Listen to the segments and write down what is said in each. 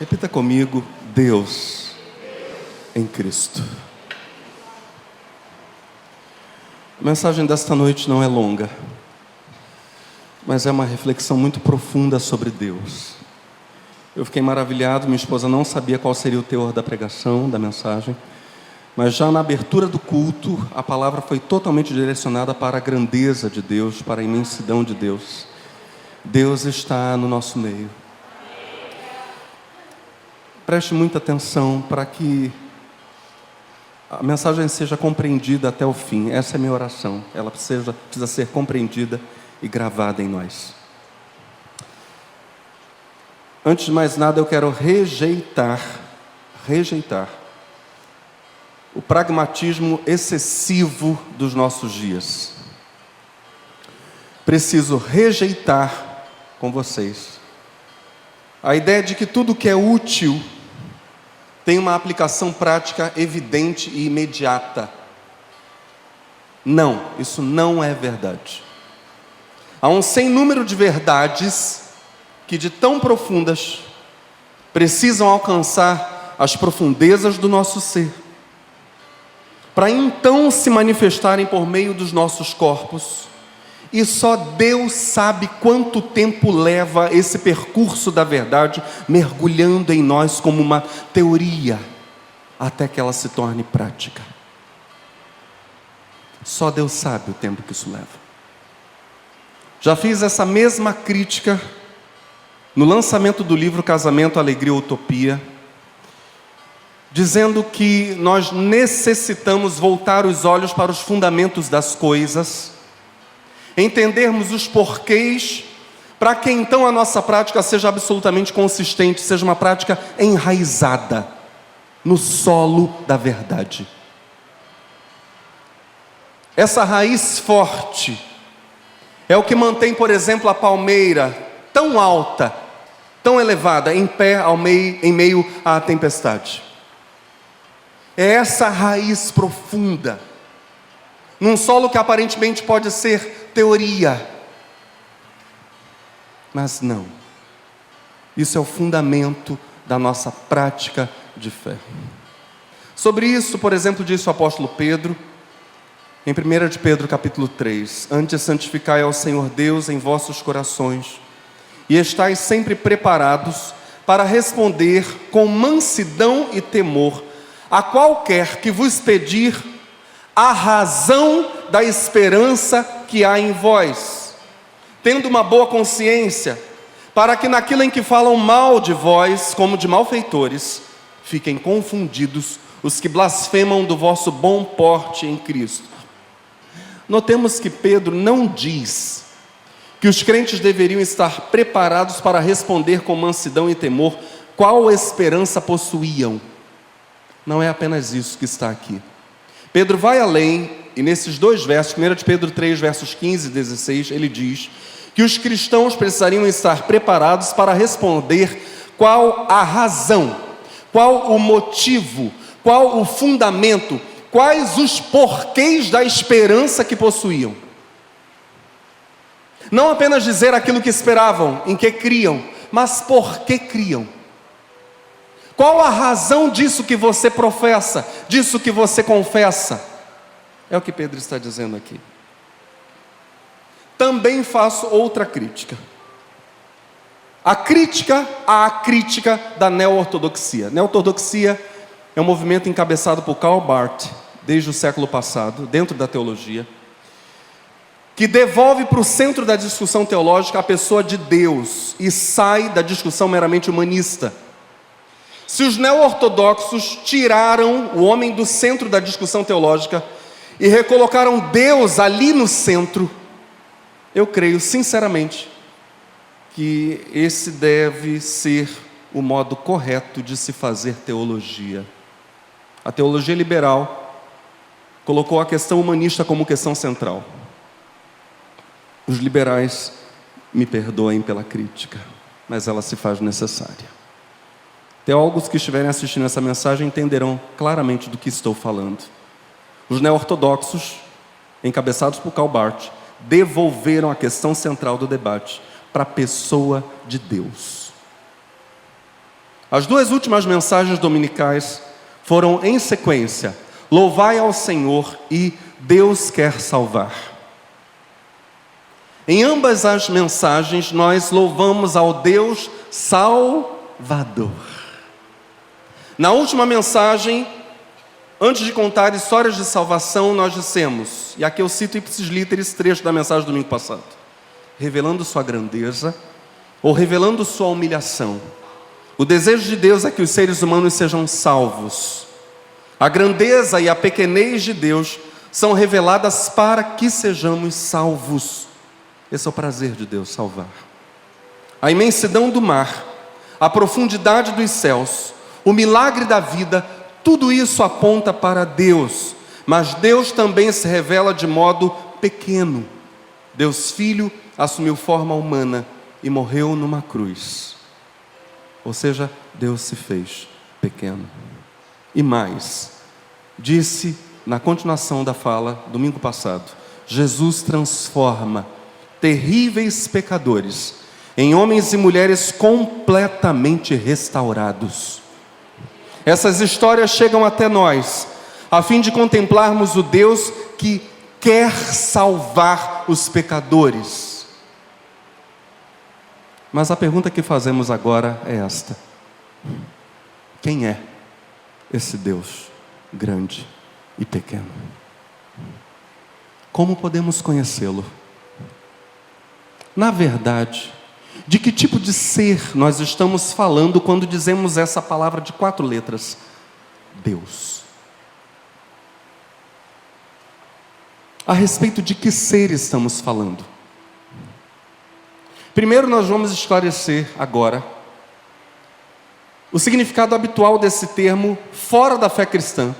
Repita comigo: Deus em Cristo. A mensagem desta noite não é longa, mas é uma reflexão muito profunda sobre Deus. Eu fiquei maravilhado, minha esposa não sabia qual seria o teor da pregação, da mensagem, mas já na abertura do culto, a palavra foi totalmente direcionada para a grandeza de Deus, para a imensidão de Deus. Deus está no nosso meio. Preste muita atenção para que a mensagem seja compreendida até o fim. Essa é a minha oração. Ela precisa ser compreendida e gravada em nós. Antes de mais nada, eu quero rejeitar o pragmatismo excessivo dos nossos dias. Preciso rejeitar com vocês a ideia de que tudo que é útil tem uma aplicação prática evidente e imediata. Não, isso não é verdade. Há um sem número de verdades que, de tão profundas, precisam alcançar as profundezas do nosso ser, para então se manifestarem por meio dos nossos corpos. E só Deus sabe quanto tempo leva esse percurso da verdade, mergulhando em nós como uma teoria, até que ela se torne prática. Só Deus sabe o tempo que isso leva. Já fiz essa mesma crítica no lançamento do livro Casamento, Alegria, Utopia, dizendo que nós necessitamos voltar os olhos para os fundamentos das coisas, entendermos os porquês, para que então a nossa prática seja absolutamente consistente, seja uma prática enraizada no solo da verdade. Essa raiz forte é o que mantém, por exemplo, a palmeira tão alta, tão elevada, em pé em meio à tempestade. É essa raiz profunda, num solo que aparentemente pode ser teoria, mas não. Isso é o fundamento da nossa prática de fé. Sobre isso, por exemplo, disse o apóstolo Pedro, em 1 de Pedro capítulo 3, antes santificai ao Senhor Deus em vossos corações, e estais sempre preparados para responder com mansidão e temor a qualquer que vos pedir a razão da esperança que há em vós, tendo uma boa consciência, para que naquilo em que falam mal de vós, como de malfeitores, fiquem confundidos os que blasfemam do vosso bom porte em Cristo. Notemos que Pedro não diz que os crentes deveriam estar preparados para responder com mansidão e temor qual esperança possuíam. Não é apenas isso que está aqui. Pedro vai além, e nesses dois versos, 1 de Pedro 3, versos 15 e 16, ele diz que os cristãos precisariam estar preparados para responder qual a razão, qual o motivo, qual o fundamento, quais os porquês da esperança que possuíam. Não apenas dizer aquilo que esperavam, em que criam, mas por que criam. Qual a razão disso que você professa, disso que você confessa? É o que Pedro está dizendo aqui. Também faço outra crítica. A crítica à crítica da neo-ortodoxia. Neo-ortodoxia é um movimento encabeçado por Karl Barth, desde o século passado, dentro da teologia, que devolve para o centro da discussão teológica a pessoa de Deus e sai da discussão meramente humanista. Se os neo-ortodoxos tiraram o homem do centro da discussão teológica e recolocaram Deus ali no centro, eu creio sinceramente que esse deve ser o modo correto de se fazer teologia. A teologia liberal colocou a questão humanista como questão central. Os liberais, me perdoem pela crítica, mas ela se faz necessária. Teólogos que estiverem assistindo essa mensagem entenderão claramente do que estou falando. Os neo-ortodoxos, encabeçados por Karl Barth, devolveram a questão central do debate para a pessoa de Deus. As duas últimas mensagens dominicais foram em sequência: louvai ao Senhor e Deus quer salvar. Em ambas as mensagens nós louvamos ao Deus Salvador. Na última mensagem, antes de contar histórias de salvação, nós dissemos, e aqui eu cito ipsis literis, trecho da mensagem do domingo passado: revelando sua grandeza, ou revelando sua humilhação. O desejo de Deus é que os seres humanos sejam salvos. A grandeza e a pequenez de Deus são reveladas para que sejamos salvos. Esse é o prazer de Deus, salvar. A imensidão do mar, a profundidade dos céus, o milagre da vida, tudo isso aponta para Deus. Mas Deus também se revela de modo pequeno. Deus Filho assumiu forma humana e morreu numa cruz. Ou seja, Deus se fez pequeno. E mais, disse na continuação da fala, domingo passado, Jesus transforma terríveis pecadores em homens e mulheres completamente restaurados. Essas histórias chegam até nós, a fim de contemplarmos o Deus que quer salvar os pecadores. Mas a pergunta que fazemos agora é esta: quem é esse Deus grande e pequeno? Como podemos conhecê-lo? Na verdade, de que tipo de ser nós estamos falando quando dizemos essa palavra de 4 letras? Deus. A respeito de que ser estamos falando? Primeiro nós vamos esclarecer agora o significado habitual desse termo fora da fé cristã.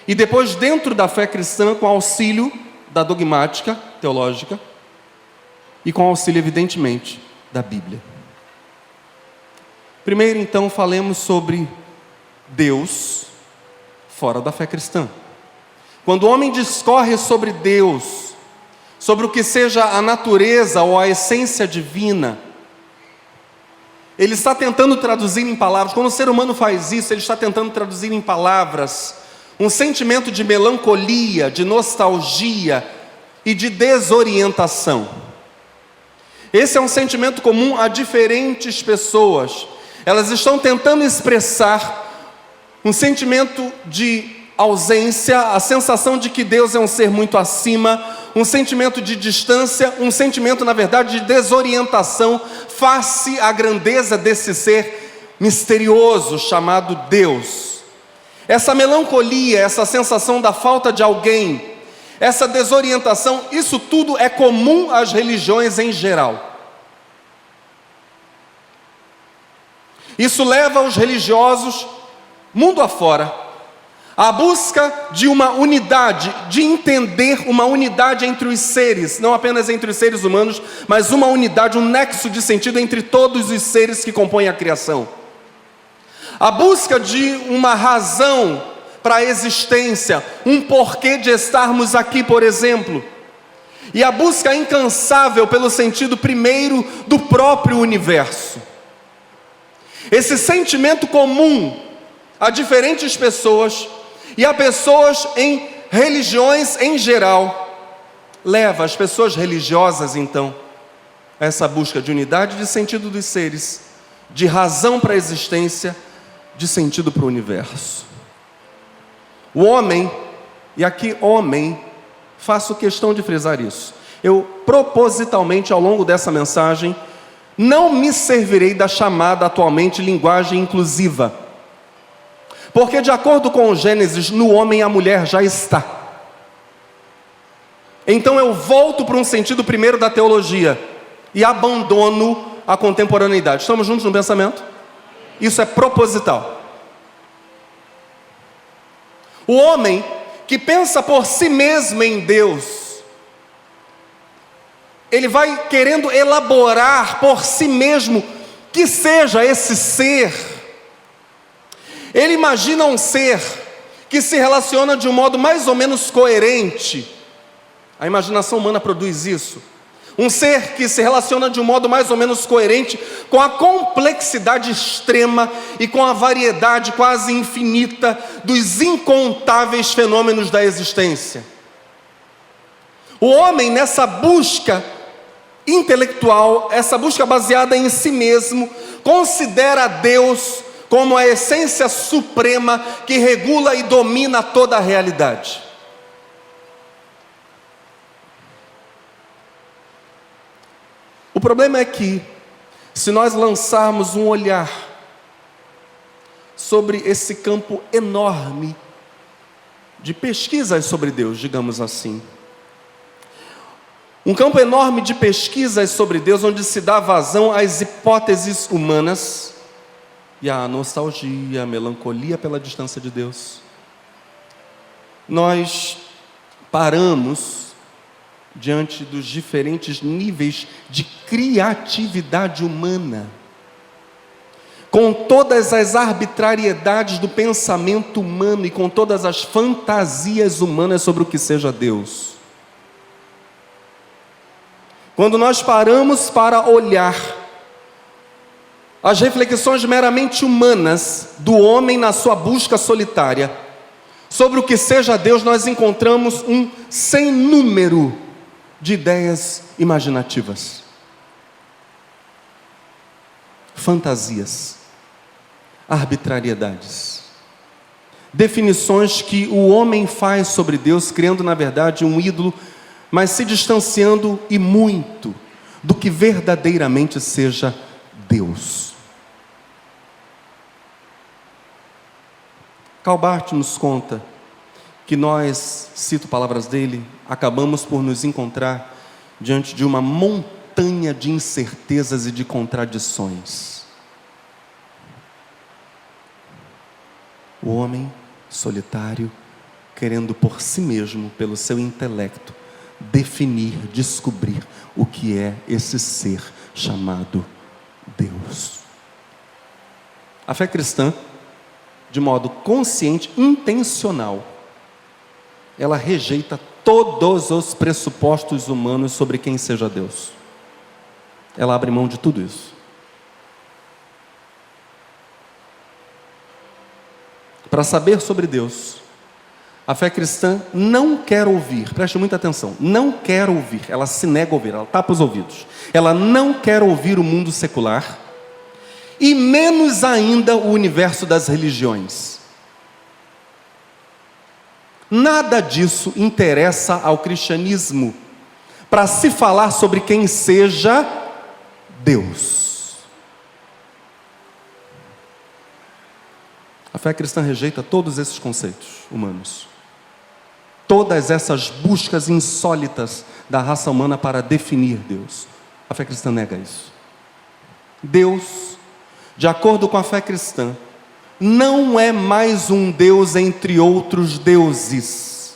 E depois dentro da fé cristã, com auxílio da dogmática teológica e com auxílio, evidentemente, da Bíblia. Primeiro, então, falemos sobre Deus fora da fé cristã. Quando o homem discorre sobre Deus, sobre o que seja a natureza ou a essência divina, ele está tentando traduzir em palavras. Quando o ser humano faz isso, ele está tentando traduzir em palavras um sentimento de melancolia, de nostalgia e de desorientação. Esse é um sentimento comum a diferentes pessoas. Elas estão tentando expressar um sentimento de ausência, a sensação de que Deus é um ser muito acima, um sentimento de distância, um sentimento, na verdade, de desorientação face à grandeza desse ser misterioso chamado Deus. Essa melancolia, essa sensação da falta de alguém, essa desorientação, isso tudo é comum às religiões em geral. Isso leva os religiosos, mundo afora, à busca de uma unidade, de entender uma unidade entre os seres, não apenas entre os seres humanos, mas uma unidade, um nexo de sentido entre todos os seres que compõem a criação. A busca de uma razão para a existência, um porquê de estarmos aqui, por exemplo, e a busca incansável pelo sentido primeiro do próprio universo. Esse sentimento comum a diferentes pessoas e a pessoas em religiões em geral leva as pessoas religiosas, então, a essa busca de unidade de sentido dos seres, de razão para a existência, de sentido para o universo. O homem, e aqui homem, faço questão de frisar isso. Eu propositalmente ao longo dessa mensagem não me servirei da chamada atualmente linguagem inclusiva, porque de acordo com o Gênesis, no homem a mulher já está. Então eu volto para um sentido primeiro da teologia e abandono a contemporaneidade. Estamos juntos no pensamento? Isso é proposital. O homem que pensa por si mesmo em Deus, ele vai querendo elaborar por si mesmo que seja esse ser. Ele imagina um ser que se relaciona de um modo mais ou menos coerente. A imaginação humana produz isso. Um ser que se relaciona de um modo mais ou menos coerente com a complexidade extrema e com a variedade quase infinita dos incontáveis fenômenos da existência. O homem, nessa busca intelectual, essa busca baseada em si mesmo, considera Deus como a essência suprema que regula e domina toda a realidade. O problema é que, se nós lançarmos um olhar sobre esse campo enorme de pesquisas sobre Deus, digamos assim, um campo enorme de pesquisas sobre Deus, onde se dá vazão às hipóteses humanas e à nostalgia, à melancolia pela distância de Deus, nós paramos diante dos diferentes níveis de criatividade humana, com todas as arbitrariedades do pensamento humano e com todas as fantasias humanas sobre o que seja Deus. Quando nós paramos para olhar as reflexões meramente humanas do homem na sua busca solitária sobre o que seja Deus, nós encontramos um sem número de ideias imaginativas, fantasias, arbitrariedades, definições que o homem faz sobre Deus, criando na verdade um ídolo, mas se distanciando e muito do que verdadeiramente seja Deus. Karl Barth nos conta que nós, cito palavras dele, acabamos por nos encontrar diante de uma montanha de incertezas e de contradições. O homem solitário, querendo por si mesmo, pelo seu intelecto, definir, descobrir o que é esse ser chamado Deus. A fé cristã, de modo consciente, intencional, ela rejeita todos os pressupostos humanos sobre quem seja Deus. Ela abre mão de tudo isso. Para saber sobre Deus, a fé cristã não quer ouvir, preste muita atenção, não quer ouvir, ela se nega a ouvir, ela tapa os ouvidos. Ela não quer ouvir o mundo secular, e menos ainda o universo das religiões. Nada disso interessa ao cristianismo, para se falar sobre quem seja Deus. A fé cristã rejeita todos esses conceitos humanos, todas essas buscas insólitas da raça humana para definir Deus. A fé cristã nega isso. Deus, de acordo com a fé cristã, não é mais um Deus entre outros deuses.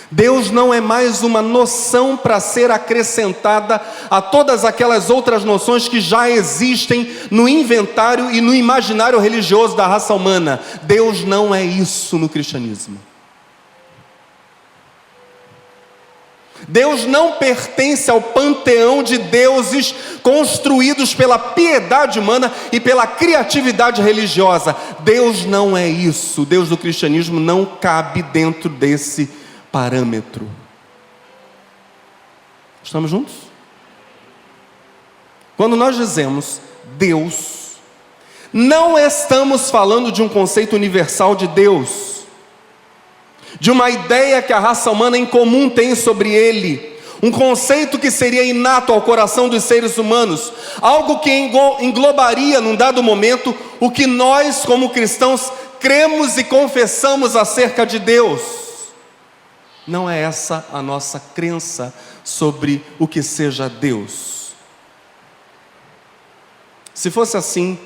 Deus não é mais uma noção para ser acrescentada a todas aquelas outras noções que já existem no inventário e no imaginário religioso da raça humana. Deus não é isso no cristianismo. Deus não pertence ao panteão de deuses construídos pela piedade humana e pela criatividade religiosa. Deus não é isso. O Deus do cristianismo não cabe dentro desse parâmetro. Estamos juntos? Quando nós dizemos Deus, não estamos falando de um conceito universal de Deus, de uma ideia que a raça humana em comum tem sobre Ele, um conceito que seria inato ao coração dos seres humanos, algo que englobaria num dado momento o que nós como cristãos cremos e confessamos acerca de Deus. Não é essa a nossa crença sobre o que seja Deus. Se fosse assim,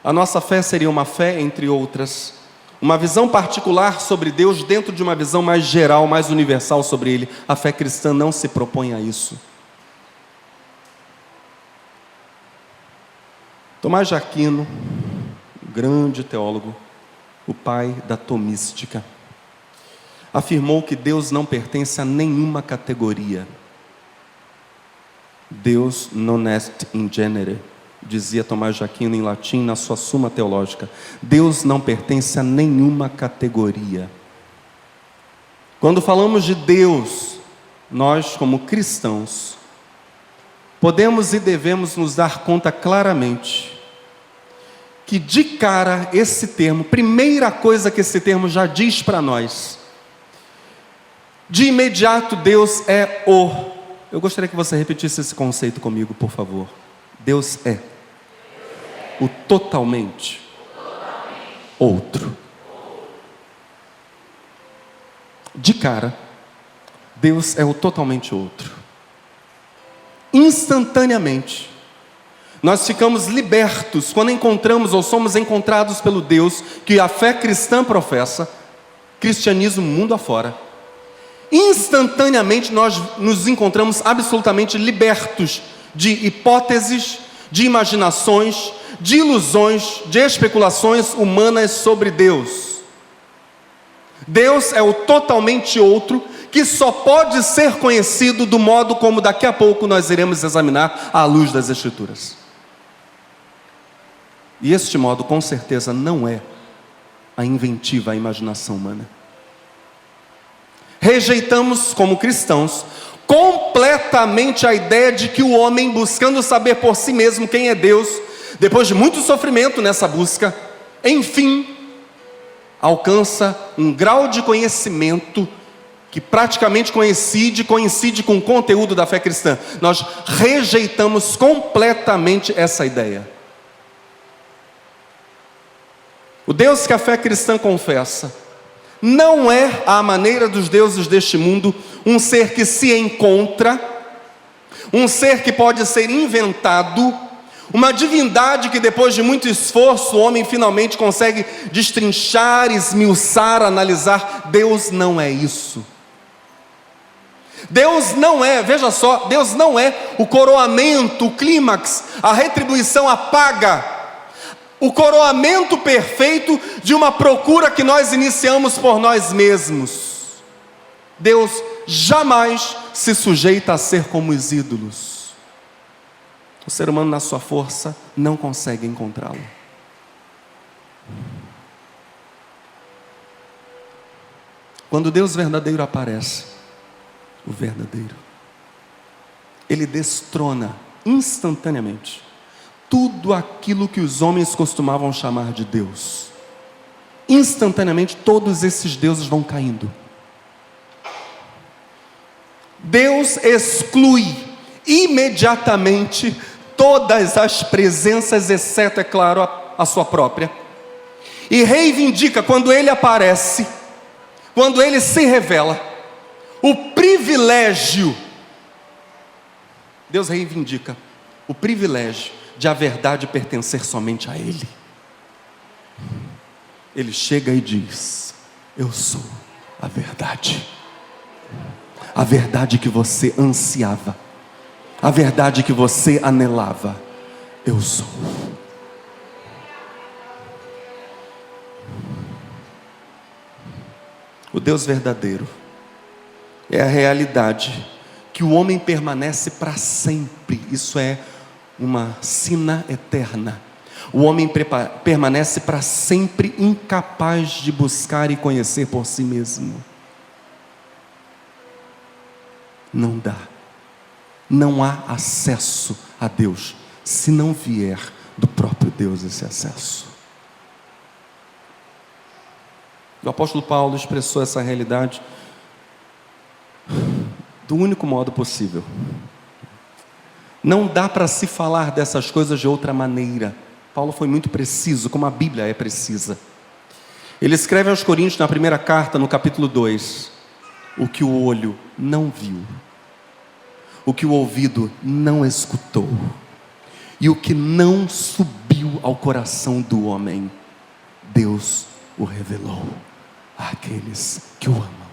a nossa fé seria uma fé entre outras, uma visão particular sobre Deus dentro de uma visão mais geral, mais universal sobre Ele. A fé cristã não se propõe a isso. Tomás de Aquino, grande teólogo, o pai da tomística, afirmou que Deus não pertence a nenhuma categoria. Deus non est in genere, dizia Tomás de Aquino em latim na sua Suma Teológica. Deus não pertence a nenhuma categoria. Quando falamos de Deus, nós como cristãos, podemos e devemos nos dar conta claramente que de cara esse termo, primeira coisa que esse termo já diz para nós, de imediato Deus é o. Eu gostaria que você repetisse esse conceito comigo, por favor. Deus é o totalmente outro. De cara, Deus é o totalmente outro. Instantaneamente, nós ficamos libertos quando encontramos ou somos encontrados pelo Deus que a fé cristã professa, cristianismo mundo afora. Instantaneamente nós nos encontramos absolutamente libertos de hipóteses, de imaginações, de ilusões, de especulações humanas sobre Deus. Deus é o totalmente outro, que só pode ser conhecido do modo como daqui a pouco nós iremos examinar à luz das Escrituras. E este modo, com certeza, não é a inventiva, a imaginação humana. Rejeitamos, como cristãos, completamente a ideia de que o homem, buscando saber por si mesmo quem é Deus, depois de muito sofrimento nessa busca, enfim, alcança um grau de conhecimento que praticamente coincide com o conteúdo da fé cristã. Nós rejeitamos completamente essa ideia. O Deus que a fé cristã confessa não é, à maneira dos deuses deste mundo, um ser que se encontra, um ser que pode ser inventado, uma divindade que depois de muito esforço o homem finalmente consegue destrinchar, esmiuçar, analisar. Deus não é isso. Deus não é, veja só, Deus não é o coroamento, o clímax, a retribuição, a paga, o coroamento perfeito de uma procura que nós iniciamos por nós mesmos. Deus jamais se sujeita a ser como os ídolos. O ser humano, na sua força, não consegue encontrá-lo. Quando Deus verdadeiro aparece, o verdadeiro, Ele destrona instantaneamente tudo aquilo que os homens costumavam chamar de Deus. Instantaneamente todos esses deuses vão caindo. Deus exclui imediatamente todas as presenças, exceto, é claro, a sua própria, e reivindica, quando Ele aparece, quando Ele se revela, o privilégio. Deus reivindica o privilégio de a verdade pertencer somente a Ele. Ele chega e diz: eu sou a verdade. A verdade que você ansiava, a verdade que você anelava, eu sou. O Deus verdadeiro é a realidade que o homem permanece para sempre. Isso é uma sina eterna. O homem permanece para sempre incapaz de buscar e conhecer por si mesmo. Não dá. Não há acesso a Deus se não vier do próprio Deus esse acesso. O apóstolo Paulo expressou essa realidade do único modo possível. Não dá para se falar dessas coisas de outra maneira. Paulo foi muito preciso, como a Bíblia é precisa. Ele escreve aos Coríntios, na primeira carta, no capítulo 2, o que o olho não viu, o que o ouvido não escutou, e o que não subiu ao coração do homem, Deus o revelou àqueles que o amam.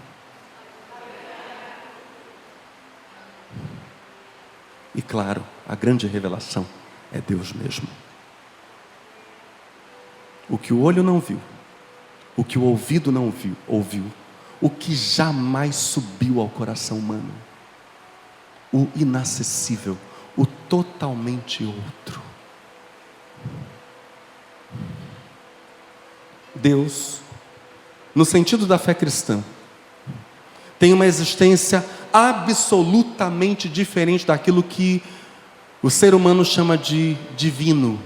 E claro, a grande revelação é Deus mesmo. O que o olho não viu, o que o ouvido não ouviu, o que jamais subiu ao coração humano, o inacessível, totalmente outro. Deus, no sentido da fé cristã, tem uma existência absolutamente diferente daquilo que o ser humano chama de divino.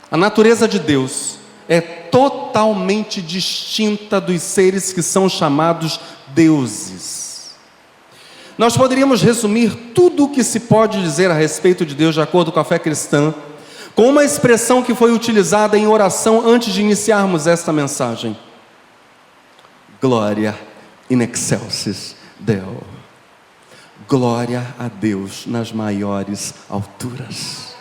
A natureza de Deus é totalmente distinta dos seres que são chamados deuses. Nós poderíamos resumir tudo o que se pode dizer a respeito de Deus, de acordo com a fé cristã, com uma expressão que foi utilizada em oração antes de iniciarmos esta mensagem: Glória in excelsis Deo. Glória a Deus nas maiores alturas.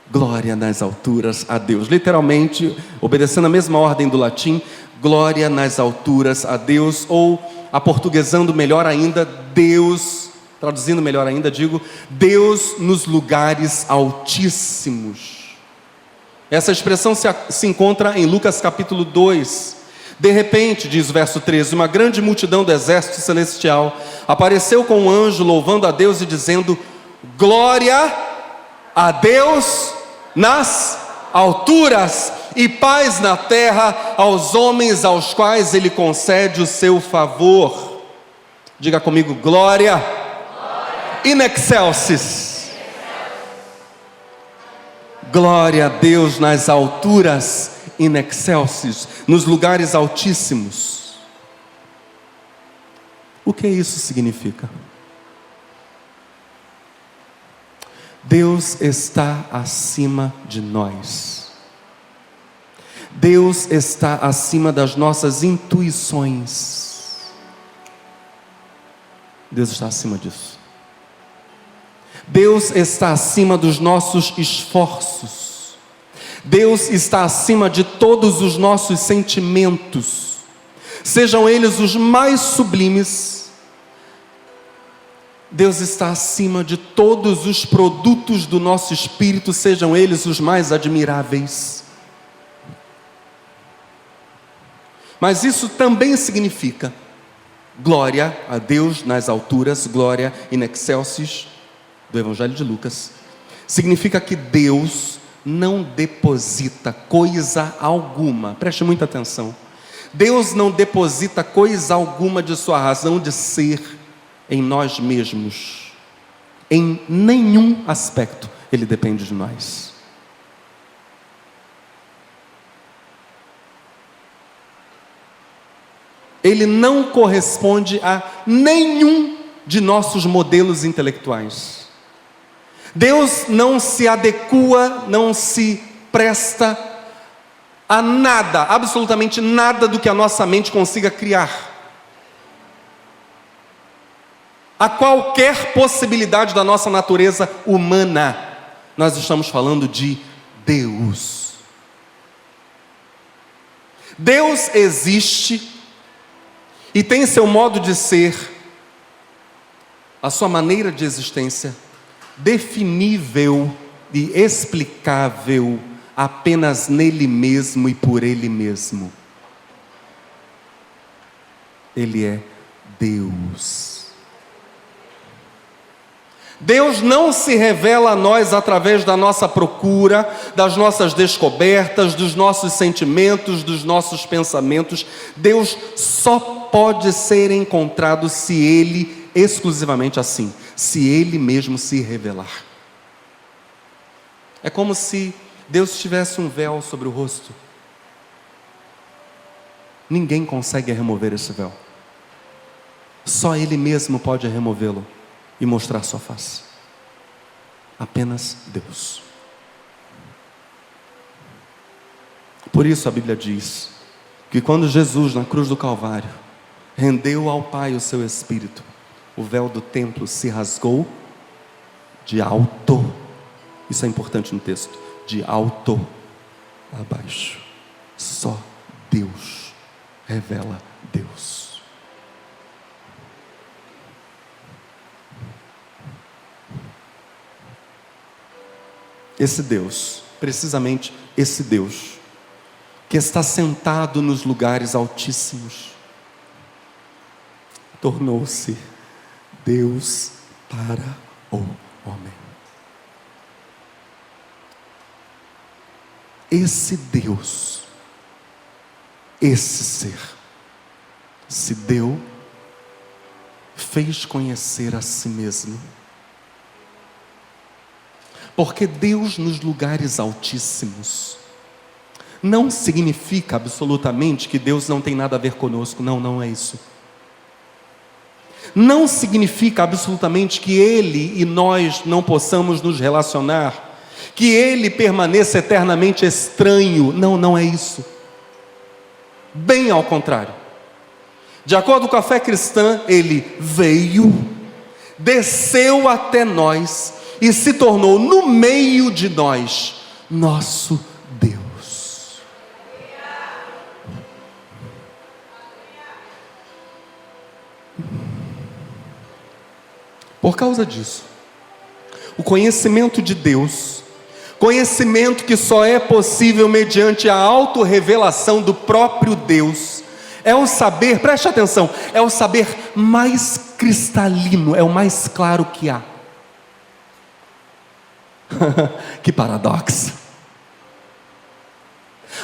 Glória nas alturas a Deus. Literalmente, obedecendo a mesma ordem do latim, glória nas alturas a Deus, ou, aportuguesando melhor ainda, Deus, traduzindo melhor ainda, digo, Deus nos lugares altíssimos. Essa expressão se encontra em Lucas capítulo 2. De repente, diz o verso 13, uma grande multidão do exército celestial apareceu com um anjo louvando a Deus e dizendo: glória a Deus nas alturas e paz na terra aos homens aos quais Ele concede o seu favor. Diga comigo: glória, in excelsis. Glória a Deus nas alturas, in excelsis, nos lugares altíssimos. O que isso significa? Deus está acima de nós. Deus está acima das nossas intuições. Deus está acima disso. Deus está acima dos nossos esforços. Deus está acima de todos os nossos sentimentos, sejam eles os mais sublimes. Deus está acima de todos os produtos do nosso espírito, sejam eles os mais admiráveis. Mas isso também significa glória a Deus nas alturas, glória in excelsis, do Evangelho de Lucas. Significa que Deus não deposita coisa alguma, preste muita atenção, Deus não deposita coisa alguma de sua razão de ser em nós mesmos. Em nenhum aspecto Ele depende de nós. Ele não corresponde a nenhum de nossos modelos intelectuais. Deus não se adequa, não se presta a nada, absolutamente nada do que a nossa mente consiga criar. A qualquer possibilidade da nossa natureza humana. Nós estamos falando de Deus. Deus existe e tem seu modo de ser, a sua maneira de existência, definível e explicável apenas nele mesmo e por ele mesmo. Ele é Deus. Deus não se revela a nós através da nossa procura, das nossas descobertas, dos nossos sentimentos, dos nossos pensamentos. Deus só pode ser encontrado se Ele, exclusivamente assim, se Ele mesmo se revelar. É como se Deus tivesse um véu sobre o rosto. Ninguém consegue remover esse véu. Só Ele mesmo pode removê-lo e mostrar sua face. Apenas Deus. Por isso a Bíblia diz que quando Jesus, na cruz do Calvário, rendeu ao Pai o seu Espírito, o véu do templo se rasgou de alto, isso é importante no texto, de alto a baixo. Só Deus revela Deus. Esse Deus, precisamente esse Deus, que está sentado nos lugares altíssimos, tornou-se Deus para o homem. Esse Deus, esse ser, se deu, fez conhecer a si mesmo. Porque Deus nos lugares altíssimos não significa absolutamente que Deus não tem nada a ver conosco. Não, não é isso. Não significa absolutamente que Ele e nós não possamos nos relacionar, que Ele permaneça eternamente estranho. Não, não é isso. Bem ao contrário. De acordo com a fé cristã, Ele veio, desceu até nós e se tornou no meio de nós, nosso Deus. Por causa disso, o conhecimento de Deus, conhecimento que só é possível mediante a autorrevelação do próprio Deus, é o saber, preste atenção, é o saber mais cristalino, é o mais claro que há. Que paradoxo.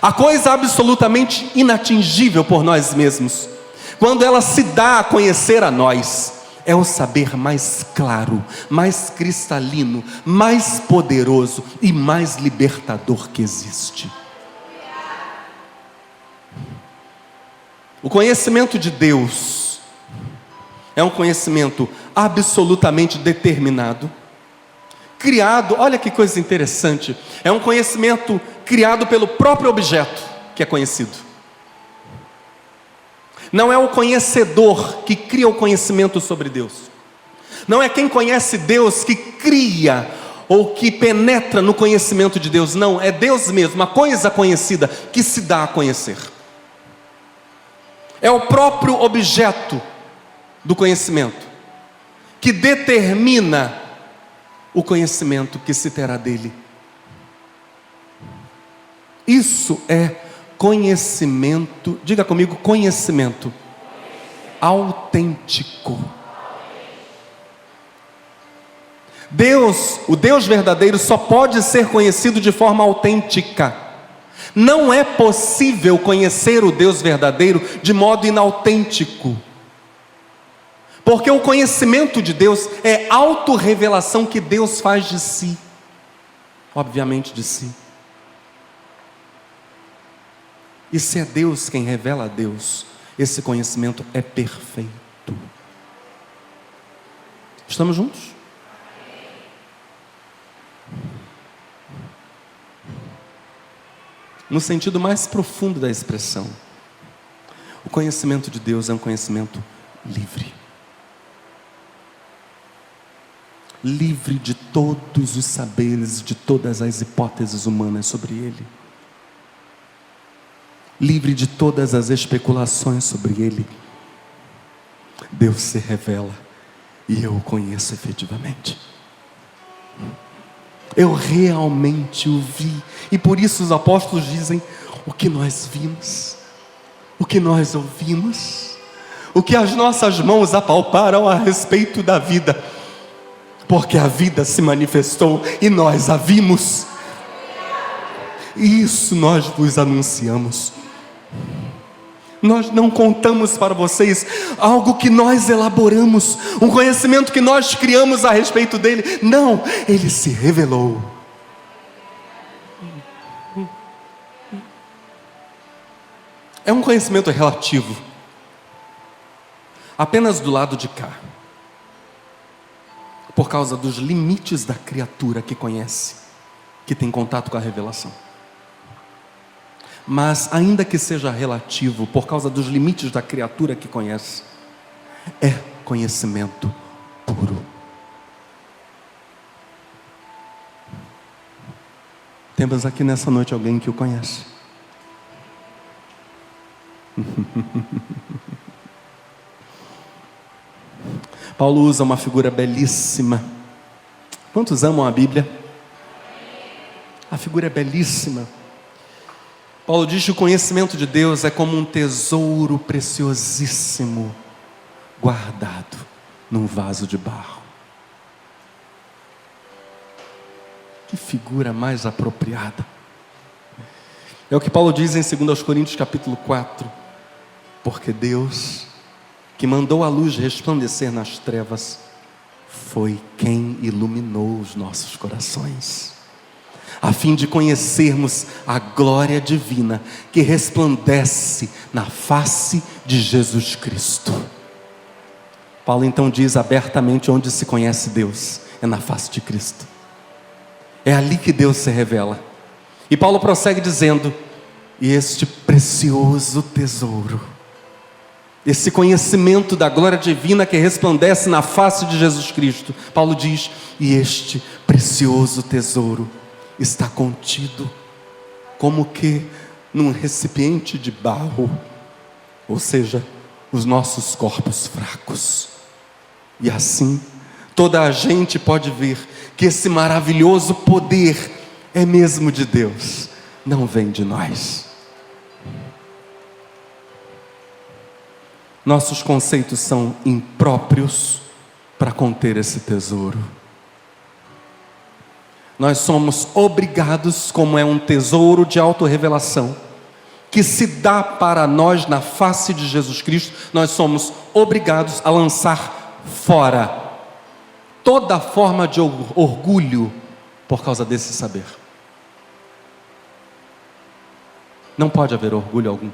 A coisa absolutamente inatingível por nós mesmos, quando ela se dá a conhecer a nós, é o saber mais claro, mais cristalino, mais poderoso e mais libertador que existe. O conhecimento de Deus é um conhecimento absolutamente determinado, criado, olha que coisa interessante, é um conhecimento criado pelo próprio objeto que é conhecido. Não é o conhecedor que cria o conhecimento sobre Deus. Não é quem conhece Deus que cria ou que penetra no conhecimento de Deus. Não, é Deus mesmo, uma coisa conhecida que se dá a conhecer. É o próprio objeto do conhecimento que determina o conhecimento que se terá dele. Isso é conhecimento, diga comigo, conhecimento autêntico. Deus, o Deus verdadeiro, só pode ser conhecido de forma autêntica. Não é possível conhecer o Deus verdadeiro de modo inautêntico. Porque o conhecimento de Deus é autorrevelação que Deus faz de si. Obviamente de si. E se é Deus quem revela a Deus, esse conhecimento é perfeito. Estamos juntos? No sentido mais profundo da expressão, o conhecimento de Deus é um conhecimento livre. Livre de todos os saberes, de todas as hipóteses humanas sobre Ele. Livre de todas as especulações sobre Ele. Deus se revela e eu o conheço efetivamente. Eu realmente o vi. E por isso os apóstolos dizem: o que nós vimos, o que nós ouvimos, o que as nossas mãos apalparam a respeito da vida. Porque a vida se manifestou e nós a vimos. E isso nós vos anunciamos. Nós não contamos para vocês algo que nós elaboramos, um conhecimento que nós criamos a respeito dele. Não, ele se revelou. É um conhecimento relativo, apenas do lado de cá, por causa dos limites da criatura que conhece, que tem contato com a revelação. Mas ainda que seja relativo, por causa dos limites da criatura que conhece, é conhecimento puro. Temos aqui nessa noite alguém que o conhece. Paulo usa uma figura belíssima. Quantos amam a Bíblia? A figura é belíssima. Paulo diz que o conhecimento de Deus é como um tesouro preciosíssimo, guardado num vaso de barro. Que figura mais apropriada. É o que Paulo diz em 2 Coríntios capítulo 4. Porque Deus, que mandou a luz resplandecer nas trevas, foi quem iluminou os nossos corações, a fim de conhecermos a glória divina que resplandece na face de Jesus Cristo. Paulo então diz abertamente onde se conhece Deus, é na face de Cristo. É ali que Deus se revela. E Paulo prossegue dizendo: e este precioso tesouro, esse conhecimento da glória divina que resplandece na face de Jesus Cristo, Paulo diz, e este precioso tesouro está contido como que num recipiente de barro, ou seja, os nossos corpos fracos. E assim, toda a gente pode ver que esse maravilhoso poder é mesmo de Deus, não vem de nós. Nossos conceitos são impróprios para conter esse tesouro. Nós somos obrigados, como é um tesouro de autorrevelação, que se dá para nós na face de Jesus Cristo, nós somos obrigados a lançar fora toda forma de orgulho por causa desse saber. Não pode haver orgulho algum.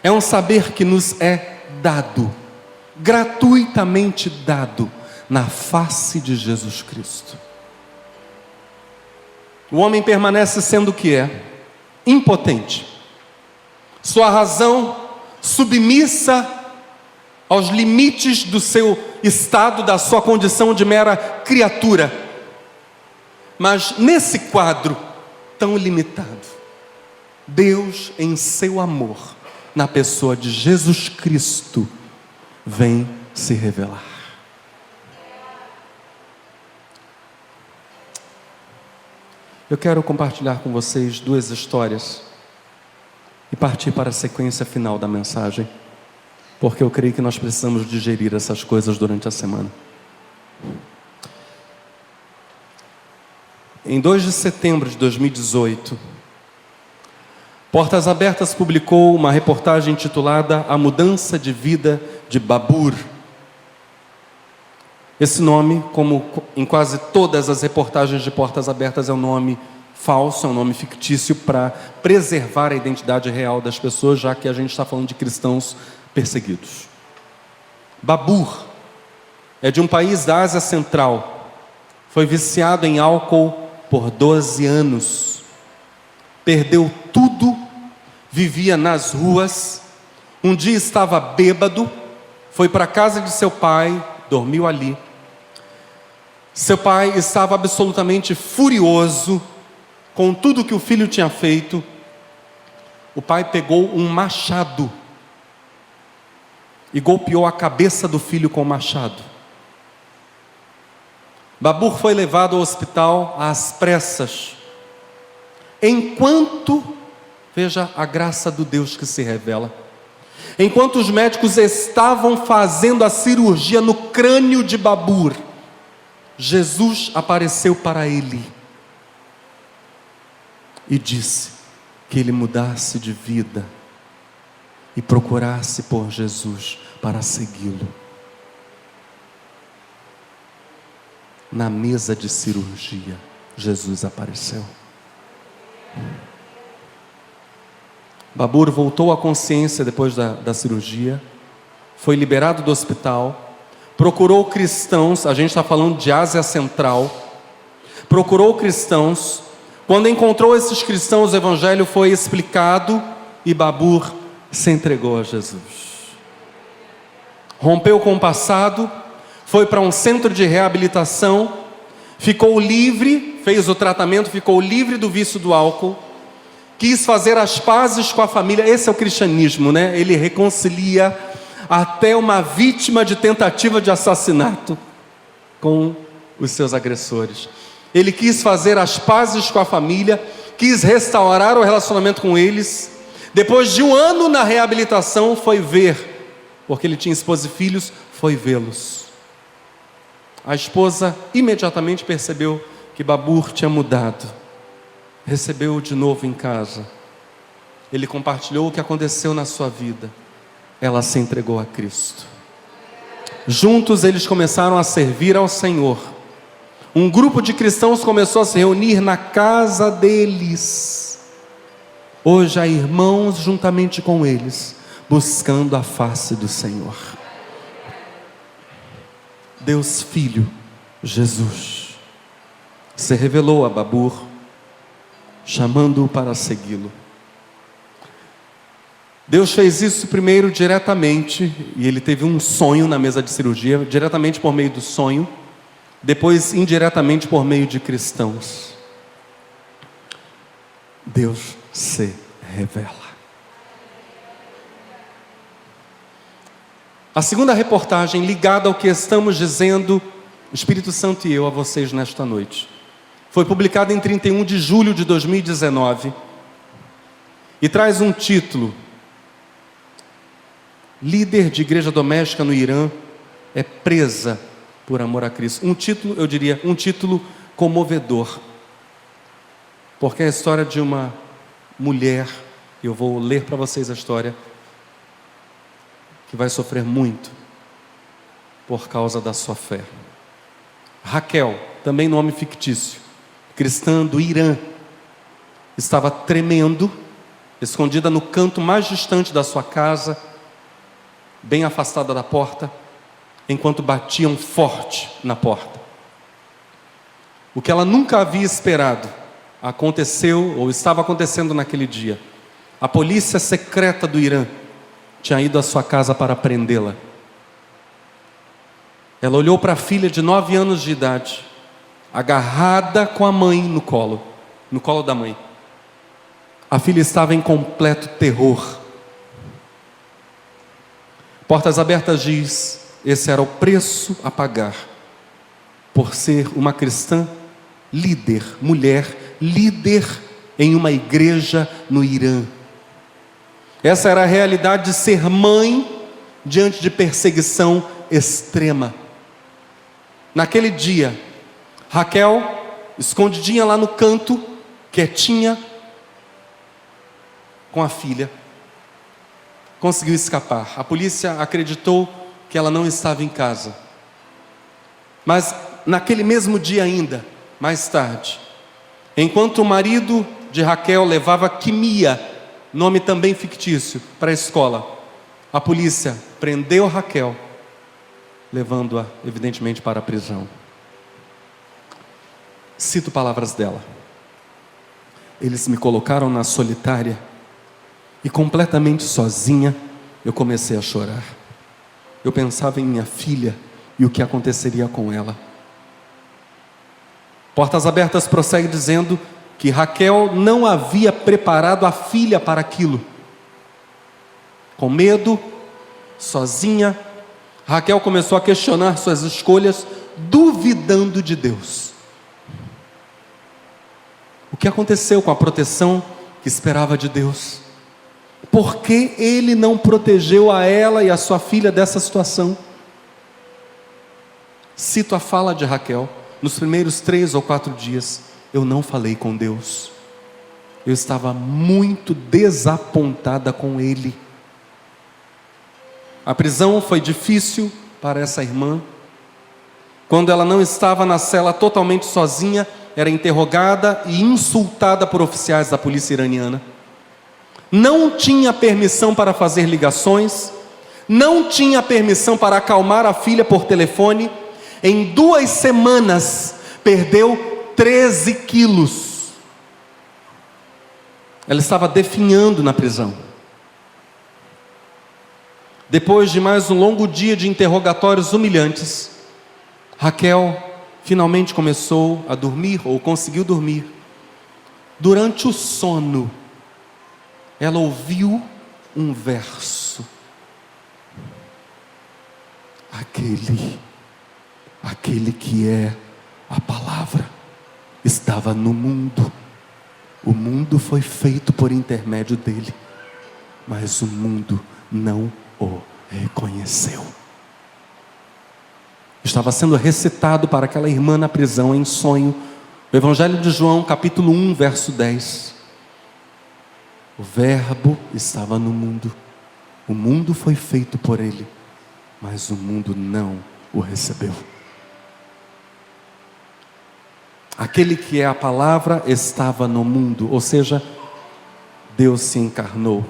É um saber que nos é dado, gratuitamente dado, na face de Jesus Cristo. O homem permanece sendo o que é? Impotente. Sua razão submissa aos limites do seu estado, da sua condição de mera criatura. Mas nesse quadro tão limitado, Deus, em seu amor, na pessoa de Jesus Cristo, vem se revelar. Eu quero compartilhar com vocês duas histórias e partir para a sequência final da mensagem, porque eu creio que nós precisamos digerir essas coisas durante a semana. Em 2 de setembro de 2018, Portas Abertas publicou uma reportagem intitulada A Mudança de Vida de Babur. Esse nome, como em quase todas as reportagens de Portas Abertas, é um nome falso, é um nome fictício para preservar a identidade real das pessoas, já que a gente está falando de cristãos perseguidos. Babur é de um país da Ásia Central. Foi viciado em álcool por 12 anos. Perdeu tudo, vivia nas ruas. Um dia estava bêbado, foi para a casa de seu pai, dormiu ali. Seu pai estava absolutamente furioso com tudo que o filho tinha feito. O pai pegou um machado e golpeou a cabeça do filho com o machado. Babur foi levado ao hospital às pressas. Enquanto, veja a graça do Deus que se revela, enquanto os médicos estavam fazendo a cirurgia no crânio de Babur, Jesus apareceu para ele e disse que ele mudasse de vida e procurasse por Jesus para segui-lo. Na mesa de cirurgia, Jesus apareceu. Babur voltou à consciência depois da cirurgia, foi liberado do hospital, procurou cristãos, a gente está falando de Ásia Central, procurou cristãos. Quando encontrou esses cristãos, o evangelho foi explicado e Babur se entregou a Jesus. Rompeu com o passado, foi para um centro de reabilitação, ficou livre, fez o tratamento, ficou livre do vício do álcool, quis fazer as pazes com a família. Esse é o cristianismo, né? Ele reconcilia até uma vítima de tentativa de assassinato com os seus agressores. Ele quis fazer as pazes com a família, quis restaurar o relacionamento com eles. Depois de 1 ano na reabilitação, foi ver porque ele tinha esposa e filhos, foi vê-los. A esposa imediatamente percebeu que Babur tinha mudado. Recebeu-o de novo em casa. Ele compartilhou o que aconteceu na sua vida. Ela se entregou a Cristo. Juntos eles começaram a servir ao Senhor. Um grupo de cristãos começou a se reunir na casa deles. Hoje há irmãos juntamente com eles, buscando a face do Senhor. Deus Filho, Jesus, se revelou a Babur, chamando-o para segui-lo. Deus fez isso primeiro diretamente, e ele teve um sonho na mesa de cirurgia, diretamente por meio do sonho, depois indiretamente por meio de cristãos. Deus se revela. A segunda reportagem, ligada ao que estamos dizendo, o Espírito Santo e eu, a vocês nesta noite, foi publicada em 31 de julho de 2019 e traz um título: líder de igreja doméstica no Irã é presa por amor a Cristo. Um título, eu diria, um título comovedor, porque é a história de uma mulher, eu vou ler para vocês a história, que vai sofrer muito por causa da sua fé. Raquel, também nome fictício, cristã do Irã, estava tremendo, escondida no canto mais distante da sua casa, bem afastada da porta, enquanto batiam forte na porta. O que ela nunca havia esperado aconteceu, ou estava acontecendo naquele dia. A polícia secreta do Irã tinha ido à sua casa para prendê-la. Ela olhou para a filha de 9 anos de idade, agarrada com a mãe no colo da mãe. A filha estava em completo terror. Portas Abertas diz: esse era o preço a pagar por ser uma cristã líder, mulher líder em uma igreja no Irã. Essa era a realidade de ser mãe diante de perseguição extrema. Naquele dia, Raquel, escondidinha lá no canto, quietinha, com a filha, conseguiu escapar. A polícia acreditou que ela não estava em casa. Mas naquele mesmo dia ainda, mais tarde, enquanto o marido de Raquel levava Quimia, nome também fictício, para a escola, a polícia prendeu Raquel, levando-a evidentemente para a prisão. Cito palavras dela: eles me colocaram na solitária e completamente sozinha eu comecei a chorar. Eu pensava em minha filha e o que aconteceria com ela. Portas Abertas prossegue dizendo que Raquel não havia preparado a filha para aquilo. Com medo, sozinha, Raquel começou a questionar suas escolhas, duvidando de Deus. O que aconteceu com a proteção que esperava de Deus? Por que Ele não protegeu a ela e a sua filha dessa situação? Cito a fala de Raquel: nos primeiros 3 ou 4 dias, eu não falei com Deus. Eu estava muito desapontada com Ele. A prisão foi difícil para essa irmã. Quando ela não estava na cela totalmente sozinha, era interrogada e insultada por oficiais da polícia iraniana. Não tinha permissão para fazer ligações, não tinha permissão para acalmar a filha por telefone. Em 2 semanas, perdeu 13 quilos. Ela estava definhando na prisão. Depois de mais um longo dia de interrogatórios humilhantes, Raquel finalmente começou a dormir, ou conseguiu dormir. Durante o sono, ela ouviu um verso: aquele que é a palavra estava no mundo. O mundo foi feito por intermédio dele, mas o mundo não o reconheceu. Estava sendo recitado para aquela irmã na prisão em sonho, o Evangelho de João, capítulo 1, verso 10. O Verbo estava no mundo, o mundo foi feito por ele, mas o mundo não o recebeu. Aquele que é a palavra estava no mundo, ou seja, Deus se encarnou.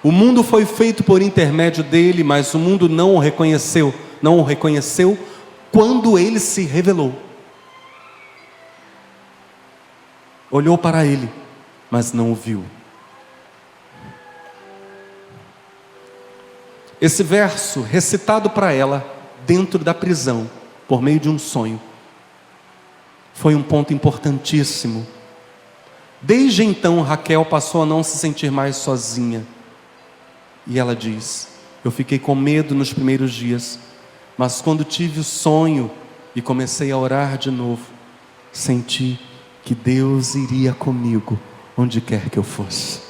O mundo foi feito por intermédio dele, mas o mundo não o reconheceu quando ele se revelou. Olhou para ele, mas não o viu. Esse verso, recitado para ela, dentro da prisão, por meio de um sonho, foi um ponto importantíssimo. Desde então, Raquel passou a não se sentir mais sozinha. E ela diz: eu fiquei com medo nos primeiros dias, mas quando tive o sonho e comecei a orar de novo, senti que Deus iria comigo onde quer que eu fosse.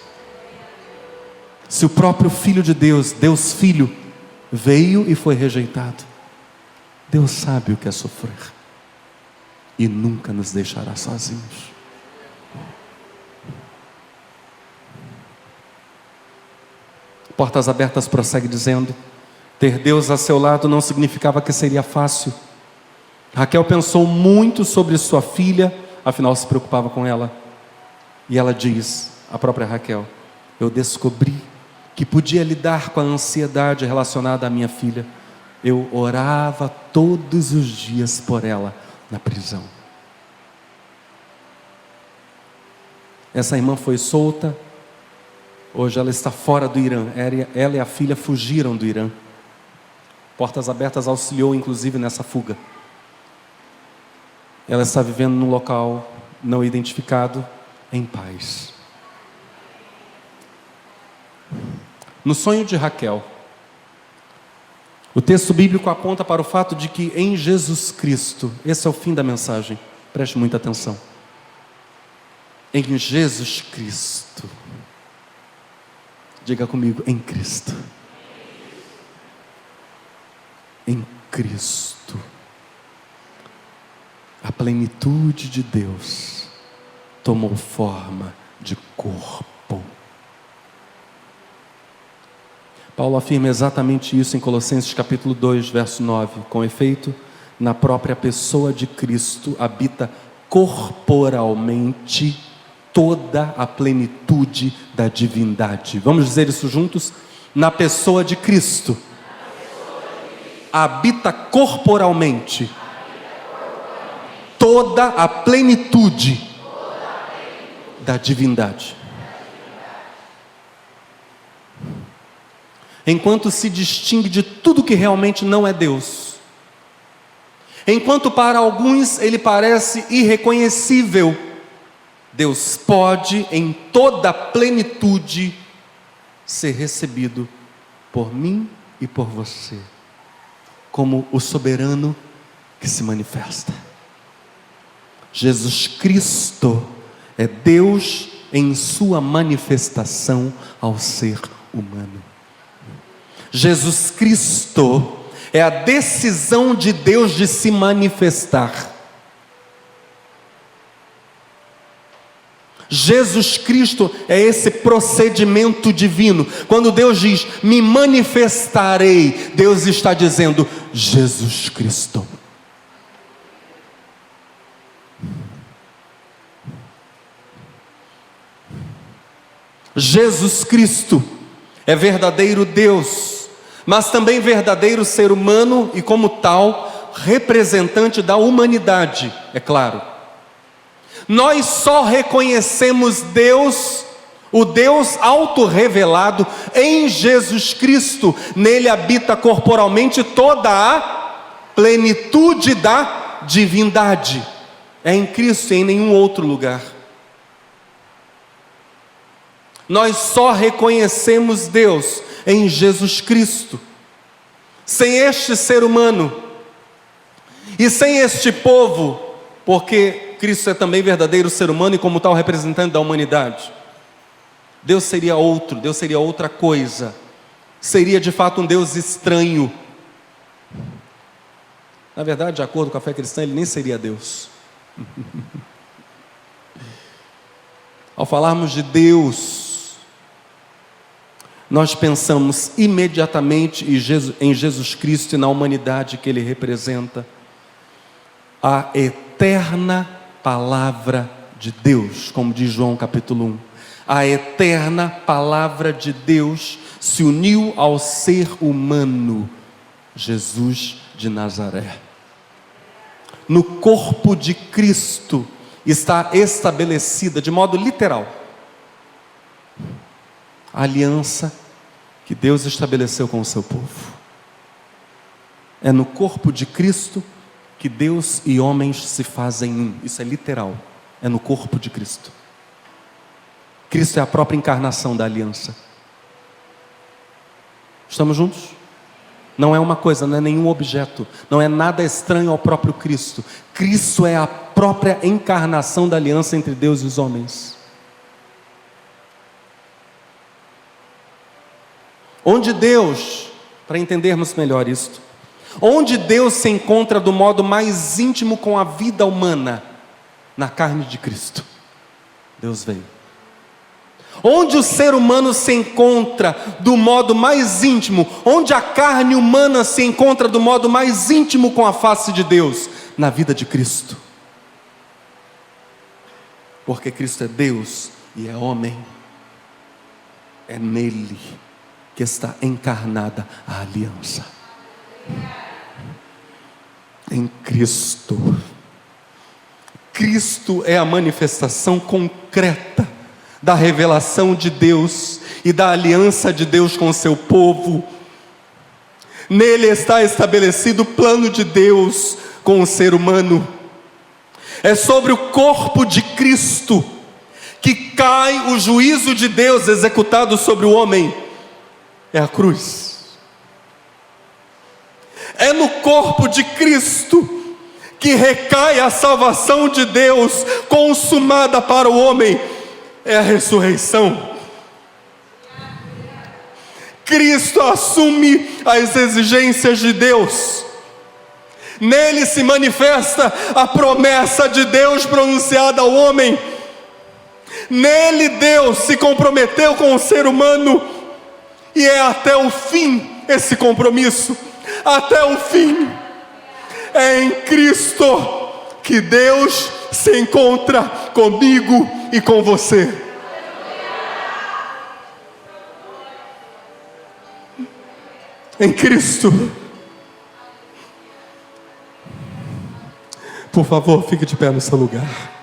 Se o próprio Filho de Deus, Deus Filho, veio e foi rejeitado, Deus sabe o que é sofrer e nunca nos deixará sozinhos. Portas Abertas prossegue dizendo: ter Deus a seu lado não significava que seria fácil. Raquel pensou muito sobre sua filha, afinal se preocupava com ela. E ela diz, a própria Raquel: eu descobri que podia lidar com a ansiedade relacionada à minha filha. Eu orava todos os dias por ela na prisão. Essa irmã foi solta. Hoje ela está fora do Irã. Ela e a filha fugiram do Irã. Portas Abertas auxiliou inclusive nessa fuga. Ela está vivendo num local não identificado, em paz. No sonho de Raquel, o texto bíblico aponta para o fato de que em Jesus Cristo, esse é o fim da mensagem, preste muita atenção. Em Jesus Cristo, diga comigo, em Cristo. Em Cristo, a plenitude de Deus tomou forma de corpo. Paulo afirma exatamente isso em Colossenses capítulo 2, verso 9. Com efeito, na própria pessoa de Cristo habita corporalmente toda a plenitude da divindade. Vamos dizer isso juntos? Na pessoa de Cristo habita corporalmente toda a plenitude da divindade. Enquanto se distingue de tudo que realmente não é Deus, enquanto para alguns ele parece irreconhecível, Deus pode em toda a plenitude ser recebido por mim e por você, como o soberano que se manifesta. Jesus Cristo é Deus em sua manifestação ao ser humano. Jesus Cristo é a decisão de Deus de se manifestar. Jesus Cristo é esse procedimento divino. Quando Deus diz, me manifestarei, Deus está dizendo, Jesus Cristo. Jesus Cristo é verdadeiro Deus, mas também verdadeiro ser humano e, como tal, representante da humanidade, é claro. Nós só reconhecemos Deus, o Deus autorrevelado, em Jesus Cristo. Nele habita corporalmente toda a plenitude da divindade. É em Cristo e em nenhum outro lugar. Nós só reconhecemos Deus em Jesus Cristo. Sem este ser humano e sem este povo, porque Cristo é também verdadeiro ser humano e como tal representante da humanidade, Deus seria outro, Deus seria outra coisa, seria de fato um Deus estranho. Na verdade, de acordo com a fé cristã, ele nem seria Deus. Ao falarmos de Deus, nós pensamos imediatamente em Jesus Cristo e na humanidade que Ele representa. A eterna palavra de Deus, como diz João capítulo 1. A eterna palavra de Deus se uniu ao ser humano, Jesus de Nazaré. No corpo de Cristo está estabelecida de modo literal a aliança que Deus estabeleceu com o seu povo. É no corpo de Cristo que Deus e homens se fazem um. Isso é literal. É no corpo de Cristo. Cristo é a própria encarnação da aliança. Estamos juntos? Não é uma coisa, não é nenhum objeto, não é nada estranho ao próprio Cristo. Cristo é a própria encarnação da aliança entre Deus e os homens. Onde Deus, para entendermos melhor isto, onde Deus se encontra do modo mais íntimo com a vida humana, na carne de Cristo. Deus veio. Onde o ser humano se encontra do modo mais íntimo, onde a carne humana se encontra do modo mais íntimo com a face de Deus, na vida de Cristo. Porque Cristo é Deus e é homem. É nele que está encarnada a aliança. Em Cristo. Cristo é a manifestação concreta da revelação de Deus e da aliança de Deus com o seu povo. Nele está estabelecido o plano de Deus com o ser humano. É sobre o corpo de Cristo que cai o juízo de Deus executado sobre o homem. É a cruz. É no corpo de Cristo que recai a salvação de Deus consumada para o homem. É a ressurreição. Cristo assume as exigências de Deus. Nele se manifesta a promessa de Deus pronunciada ao homem. Nele Deus se comprometeu com o ser humano. E é até o fim esse compromisso. Até o fim. É em Cristo que Deus se encontra comigo e com você. Em Cristo. Por favor, fique de pé no seu lugar.